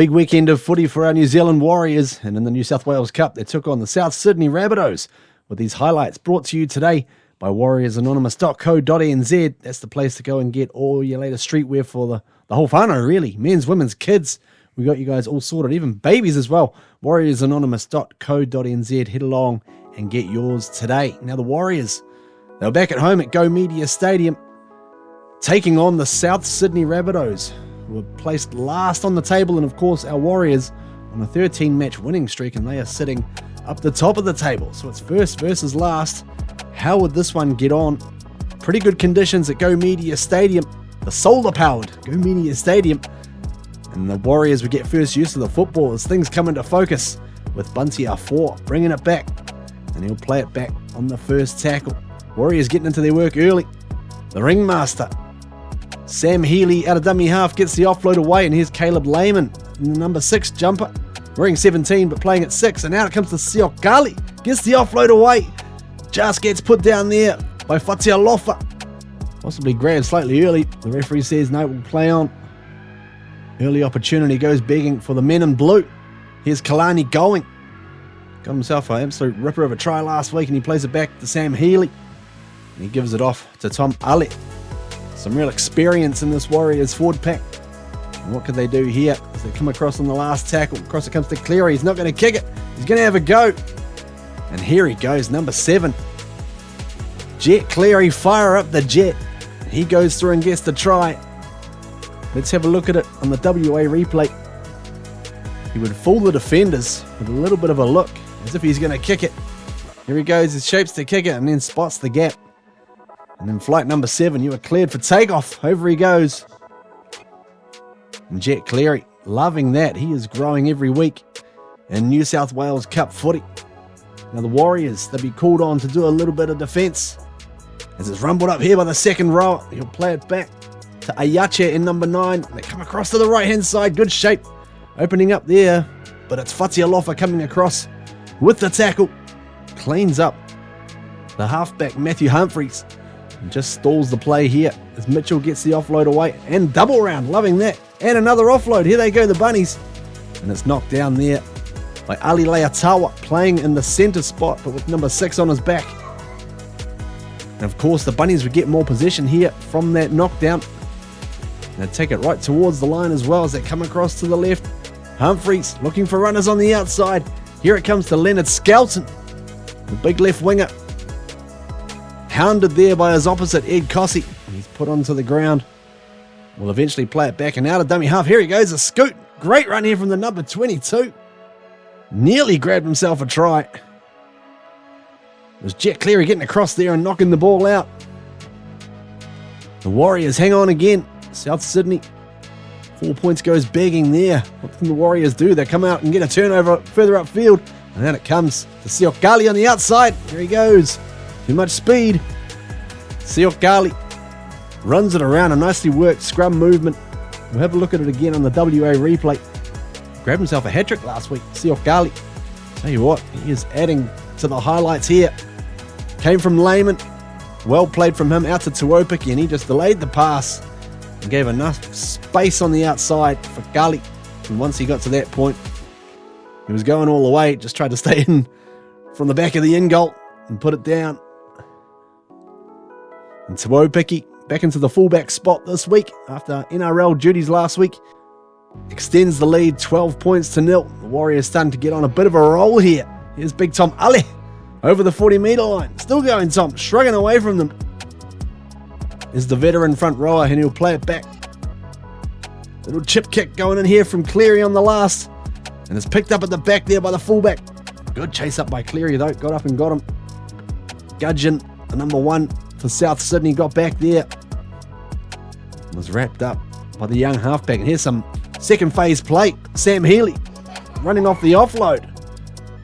Big weekend of footy for our New Zealand Warriors, and in the New South Wales Cup they took on the South Sydney Rabbitohs, with these highlights brought to you today by warriorsanonymous.co.nz. That's the place to go and get all your latest streetwear for the whole whānau, really. Men's, women's, kids. We got you guys all sorted, even babies as well. warriorsanonymous.co.nz. Head along and get yours today. Now the Warriors, they were back at home at Go Media Stadium, taking on the South Sydney Rabbitohs, who were placed last on the table, and of course our Warriors on a 13-match winning streak, and they are sitting up the top of the table. So it's first versus last. How would this one get on? Pretty good conditions at Go Media Stadium, the solar-powered Go Media Stadium, and the Warriors would get first use of the football as things come into focus with Bunty R4 bringing it back, and he'll play it back on the first tackle. Warriors getting into their work early. The ringmaster, Sam Healy, out of dummy half, gets the offload away, and here's Caleb Lehman in the number 6 jumper, wearing 17 but playing at 6, and out comes the Siokali, gets the offload away, just gets put down there by Fatialofa, possibly grabbed slightly early. The referee says no, we'll play on. Early opportunity goes begging for the men in blue. Here's Kalani going, got himself an absolute ripper of a try last week, and he plays it back to Sam Healy, and he gives it off to Tom Ale. Some real experience in this Warriors forward pack. And what could they do here as they come across on the last tackle? Across it comes to Cleary. He's not going to kick it. He's going to have a go. And here he goes, number 7. Jet Cleary, fire up the jet. And he goes through and gets the try. Let's have a look at it on the WA replay. He would fool the defenders with a little bit of a look, as if he's going to kick it. Here he goes, he shapes to kick it and then spots the gap. And then flight number 7, you are cleared for takeoff. Over he goes. And Jet Cleary, loving that. He is growing every week in New South Wales Cup footy. Now the Warriors, they'll be called on to do a little bit of defence. As it's rumbled up here by the second rower, he'll play it back to Ayache in number 9. They come across to the right-hand side. Good shape. Opening up there. But it's Fatialofa coming across with the tackle. Cleans up the halfback Matthew Humphreys. And just stalls the play here as Mitchell gets the offload away, and double round, loving that, and another offload. Here they go, the Bunnies, and it's knocked down there by Ali Leatawa, playing in the centre spot but with number 6 on his back. And of course the Bunnies would get more possession here from that knockdown, and they take it right towards the line as well as they come across to the left. Humphreys looking for runners on the outside. Here it comes to Leonard Skelton, the big left winger, hounded there by his opposite, Ed Cossey. He's put onto the ground. Will eventually play it back and out of dummy half. Here he goes, a scoot. Great run here from the number 22. Nearly grabbed himself a try. It was Jet Cleary getting across there and knocking the ball out. The Warriors hang on again. South Sydney, 4 points goes begging there. What can the Warriors do? They come out and get a turnover further upfield. And then it comes to Siokali on the outside. Here he goes. Too much speed. Siokali runs it around, a nicely worked scrum movement. We'll have a look at it again on the WA replay. Grabbed himself a hat-trick last week, Siokali. Tell you what, he is adding to the highlights here. Came from Lehman. Well played from him out to Tuopiki, and he just delayed the pass and gave enough space on the outside for Gali. And once he got to that point, he was going all the way, just tried to stay in from the back of the in goal and put it down. And Tuopiki back into the fullback spot this week after NRL duties last week. Extends the lead 12 points to 0. The Warriors starting to get on a bit of a roll here. Here's Big Tom Ale over the 40-metre line. Still going Tom, shrugging away from them. Is the veteran front rower, and he'll play it back. Little chip kick going in here from Cleary on the last. And it's picked up at the back there by the fullback. Good chase up by Cleary though. Got up and got him. Gudgeon, the number 1 for South Sydney, got back there. Was wrapped up by the young halfback. And here's some second phase play. Sam Healy running off the offload.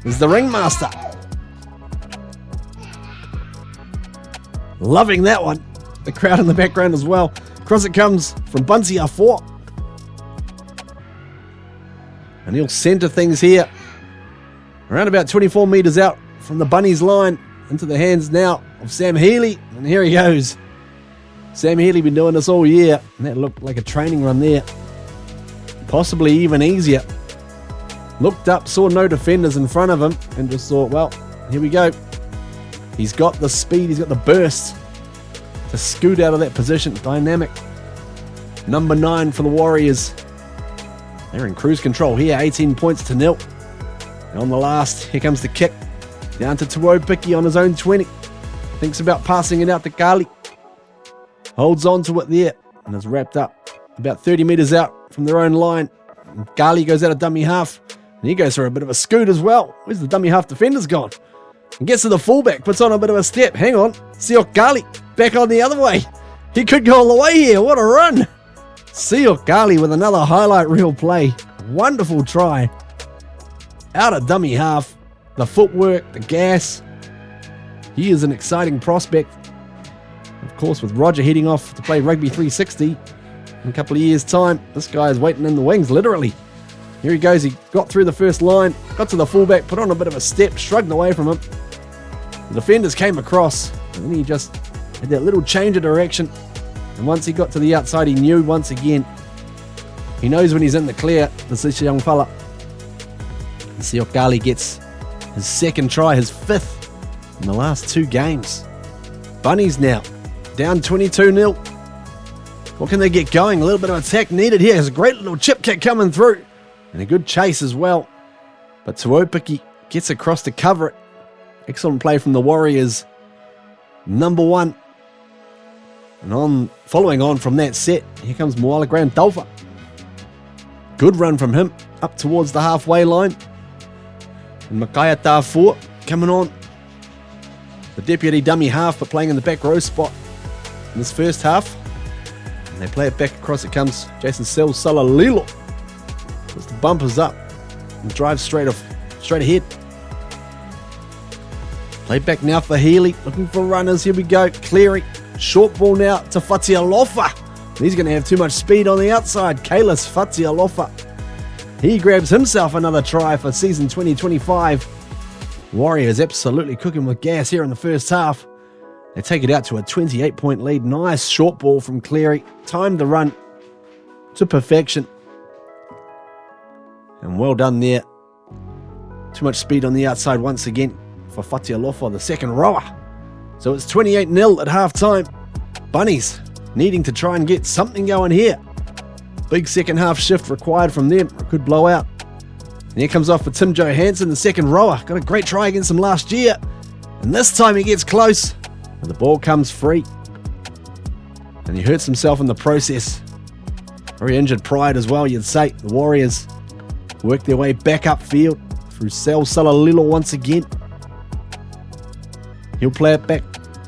There's the ringmaster. Loving that one. The crowd in the background as well. Across it comes from Bunty R4. And he'll centre things here. Around about 24 metres out from the Bunnies line. Into the hands now of Sam Healy. And here he goes. Sam Healy been doing this all year. And that looked like a training run there. possibly even easier. Looked up, saw no defenders in front of him, and just thought, well, here we go. He's got the speed, he's got the burst to scoot out of that position. Dynamic. Number 9 for the Warriors. They're in cruise control here, 18 points to 0. And on the last, here comes the kick. Down to Tuopiki on his own 20. Thinks about passing it out to Gali. Holds on to it there and is wrapped up about 30 metres out from their own line. And Gali goes out of dummy half. And he goes for a bit of a scoot as well. Where's the dummy half defender's gone? And gets to the fullback, puts on a bit of a step. Hang on. Siok Gali back on the other way. He could go all the way here. What a run. Siok Gali with another highlight reel play. Wonderful try. Out of dummy half. The footwork, the gas. He is an exciting prospect. Of course, with Roger heading off to play Rugby 360 in a couple of years' time, this guy is waiting in the wings, literally. Here he goes. He got through the first line, got to the fullback, put on a bit of a step, shrugged away from him. The defenders came across, and then he just had that little change of direction. And once he got to the outside, he knew once again. He knows when he's in the clear, this young fella. And Siok Gali gets his second try, his 5th in the last 2 games. Bunnies now, down 22-0. What can they get going? A little bit of attack needed here. There's a great little chip kick coming through. And a good chase as well. But Tuopiki gets across to cover it. Excellent play from the Warriors. Number 1. And following on from that set, here comes Moala Grandalfa. Good run from him up towards the halfway line. And Makaya Tafua coming on. The deputy dummy half, but playing in the back row spot in this first half. And they play it back across. It comes Jason Salalilo. Puts the bumpers up and drives straight ahead. Play back now for Healy, looking for runners. Here we go. Cleary, short ball now to Fatialofa. He's going to have too much speed on the outside. Kalis Fatialofa. He grabs himself another try for season 2025. Warriors absolutely cooking with gas here in the first half. They take it out to a 28-point lead. Nice short ball from Cleary. Timed the run to perfection. And well done there. Too much speed on the outside once again for Fatialofa, the second rower. So it's 28-0 at half-time. Bunnies needing to try and get something going here. Big second half shift required from them. It could blow out. And here comes off for Tim Johansson, the second rower. Got a great try against him last year. And this time he gets close. And the ball comes free. And he hurts himself in the process. Very injured pride as well, you'd say. The Warriors work their way back upfield through Sal Salalilo once again. He'll play it back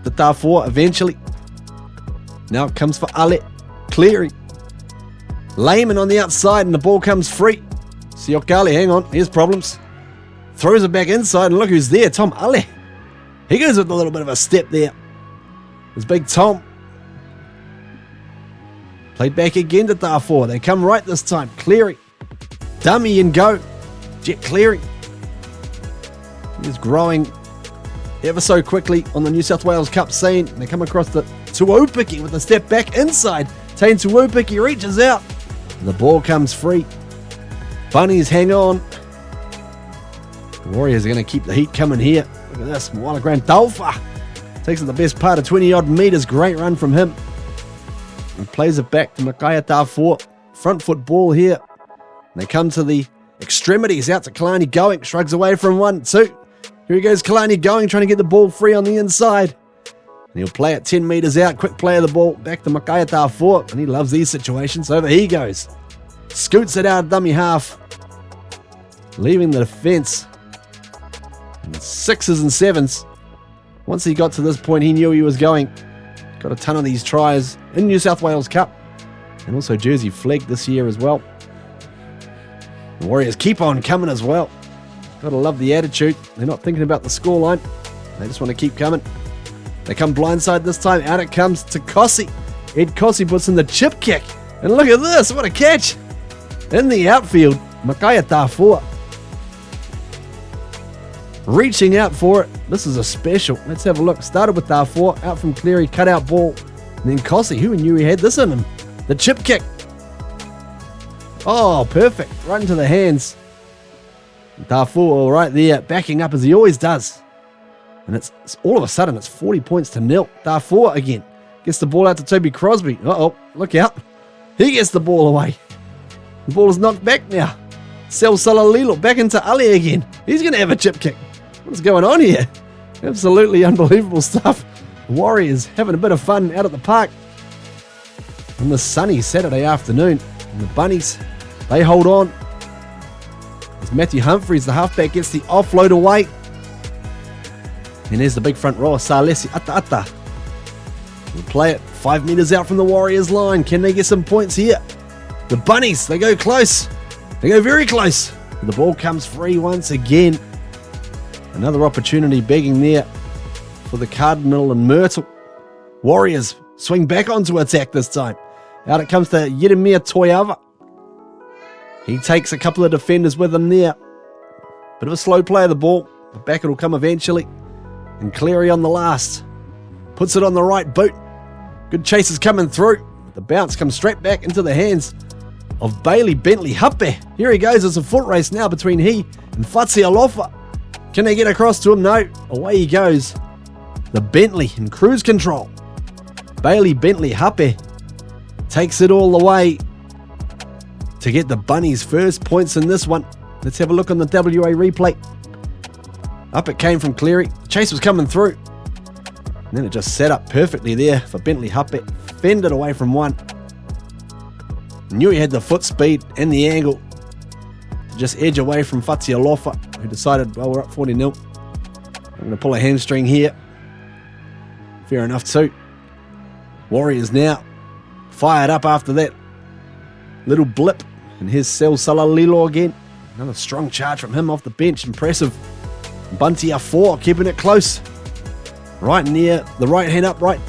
to Tafua eventually. Now it comes for Ale. Cleary. Lehman on the outside and the ball comes free. Siok Gali, hang on, here's problems. Throws it back inside and look who's there, Tom Ale. He goes with a little bit of a step there. There's big Tom. Played back again to Tafua. They come right this time. Cleary. Dummy and go. Jet Cleary. He's growing ever so quickly on the New South Wales Cup scene. They come across the Tuopiki with a step back inside. Tane Tuopiki reaches out. And the ball comes free. Bunnies hang on. The Warriors are going to keep the heat coming here. Look at this. Moala Grandalfa takes it the best part of 20-odd metres. Great run from him. And plays it back to Makaya Tafua. Front foot ball here. And they come to the extremities. Out to Kalani Going. Shrugs away from 1, 2. Here he goes, Kalani Going, trying to get the ball free on the inside. And he'll play it 10 metres out. Quick play of the ball. Back to Makaya Tafua. And he loves these situations. Over he goes. Scoots it out dummy half. Leaving the defence. And 6s and 7s. Once he got to this point, he knew he was going. Got a ton of these tries in New South Wales Cup. And also Jersey Flag this year as well. The Warriors keep on coming as well. Gotta love the attitude. They're not thinking about the scoreline. They just want to keep coming. They come blindside this time. Out it comes to Kossi. Ed Kossi puts in the chip kick. And look at this. What a catch. In the outfield, Makaya Tafua. Reaching out for it. This is a special. Let's have a look. Started with Tafua. Out from Cleary. Cut out ball. And then Kossi. Who knew he had this in him? The chip kick. Oh, perfect. Right into the hands. Darfur right there, backing up as he always does. And it's all of a sudden, it's 40 points to 0. Darfur again. Gets the ball out to Toby Crosby. Uh-oh, look out. He gets the ball away. The ball is knocked back now. Sel Salalilo back into Ali again. He's going to have a chip kick. What's going on here? Absolutely unbelievable stuff. The Warriors having a bit of fun out at the park on this sunny Saturday afternoon. And the Bunnies, they hold on. As Matthew Humphries, the halfback, gets the offload away. And there's the big front rower, Salesi Ata. We'll play it 5 meters out from the Warriors line. Can they get some points here? The Bunnies, they go close. They go very close. The ball comes free once again. Another opportunity begging there for the Cardinal and Myrtle. Warriors swing back onto attack this time. Out it comes to Yeremia Toiava. He takes a couple of defenders with him there. Bit of a slow play of the ball. The back it'll come eventually. And Cleary on the last. Puts it on the right boot. Good chases coming through. The bounce comes straight back into the hands of Bailey Bentley Hape. Here he goes. It's a foot race now between he and Fatsi Alofa. Can they get across to him? No. Away he goes. The Bentley in cruise control. Bailey Bentley Hape takes it all the way to get the Bunnies' first points in this one. Let's have a look on the WA replay. Up it came from Cleary. Chase was coming through. And then it just set up perfectly there for Bentley Hape. Fended away from one. Knew he had the foot speed and the angle to just edge away from Fatsi Alofa, who decided, well, we're up 40-0. I'm going to pull a hamstring here. Fair enough too. Warriors now fired up after that little blip. And here's Sel Salalilo again. Another strong charge from him off the bench. Impressive. Buntia 4 keeping it close. Right near the right hand upright.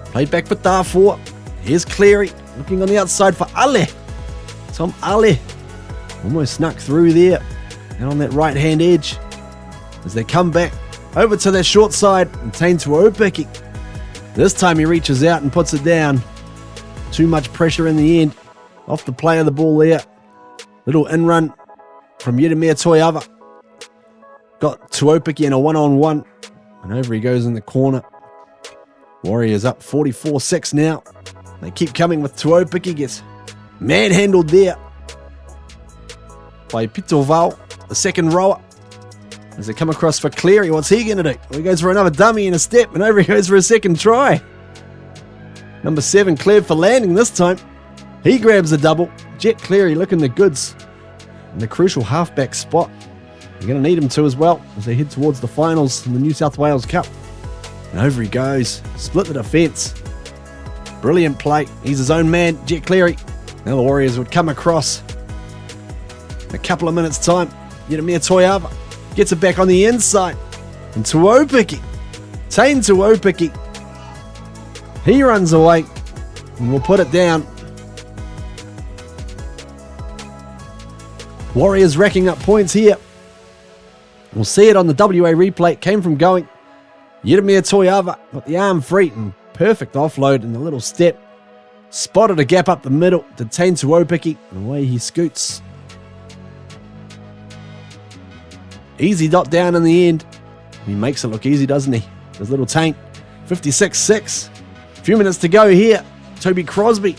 Played back for Darfur. Here's Cleary looking on the outside for Ale. Tom Ale almost snuck through there and on that right hand edge as they come back over to their short side and Tain Tuopiki. This time he reaches out and puts it down. Too much pressure in the end. Off the play of the ball there. Little in run from Yeremia Toiava. Got Tuopiki in a one-on-one. And over he goes in the corner. Warriors up 44-6 now. They keep coming with Tuopiki. Gets manhandled there by Pitoval, the second rower. As they come across for Cleary, what's he going to do? Well, he goes for another dummy in a step, and over he goes for a second try. Number 7 cleared for landing this time. He grabs a double. Jet Cleary looking the goods in the crucial halfback spot. They're going to need him to as well as they head towards the finals in the New South Wales Cup. And over he goes. Split the defence. Brilliant play. He's his own man, Jet Cleary. Now the Warriors would come across in a couple of minutes' time. Yeremia Toiava gets it back on the inside. And Tuopiki. Tain Tuopiki. He runs away. And we'll put it down. Warriors racking up points here. We'll see it on the WA replay. It came from going. Yeremia Toiava got the arm free and perfect offload in the little step. Spotted a gap up the middle to Tain Tuopiki, and away he scoots. Easy dot down in the end. He makes it look easy, doesn't he? There's little Tain. 56-6. A few minutes to go here. Toby Crosby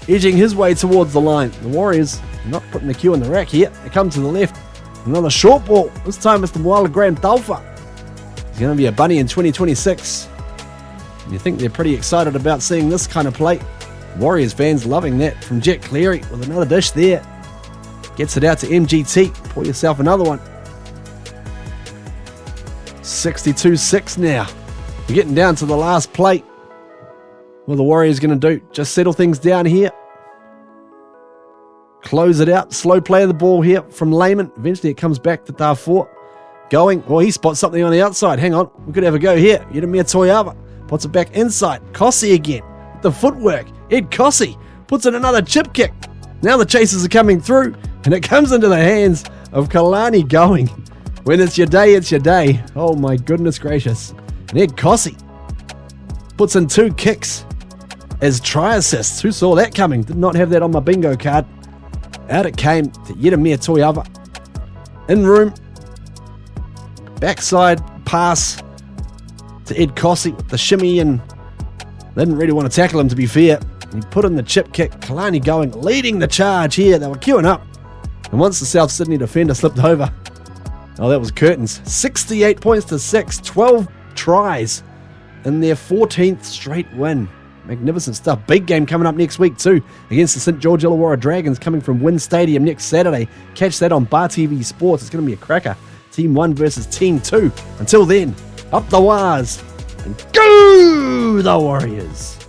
edging his way towards the line. The Warriors are not putting the cue in the rack here. They come to the left. Another short ball. This time it's the Wala Graham Dalfa. He's going to be a bunny in 2026. And you think they're pretty excited about seeing this kind of play. Warriors fans loving that from Jet Cleary with another dish there. Gets it out to MGT. Pour yourself another one. 62-6 now. We're getting down to the last play. What are the Warriors going to do? Just settle things down here. Close it out. Slow play of the ball here from Lehman. Eventually it comes back to Darfur. Going. Well, he spots something on the outside. Hang on. We could have a go here. Yeremia Toiava puts it back inside. Kossi again. With the footwork. Ed Kossi puts in another chip kick. Now the chasers are coming through. And it comes into the hands of Kalani going. When it's your day, it's your day. Oh my goodness gracious. And Ed Kossi puts in 2 kicks. as try assists. Who saw that coming? Did not have that on my bingo card. Out it came to Yeremia Toiava. In room. Backside pass to Ed Cossey with the shimmy, and they didn't really want to tackle him, to be fair. He put in the chip kick. Kalani going, leading the charge here. They were queuing up. And once the South Sydney defender slipped over, oh, that was curtains. 68 points to 6, 12 tries in their 14th straight win. Magnificent stuff. Big game coming up next week too, against the St George Illawarra Dragons, coming from Wynn Stadium next Saturday. Catch that on Bar TV Sports. It's going to be a cracker. Team 1 versus Team 2. Until then, up the wires and go the Warriors!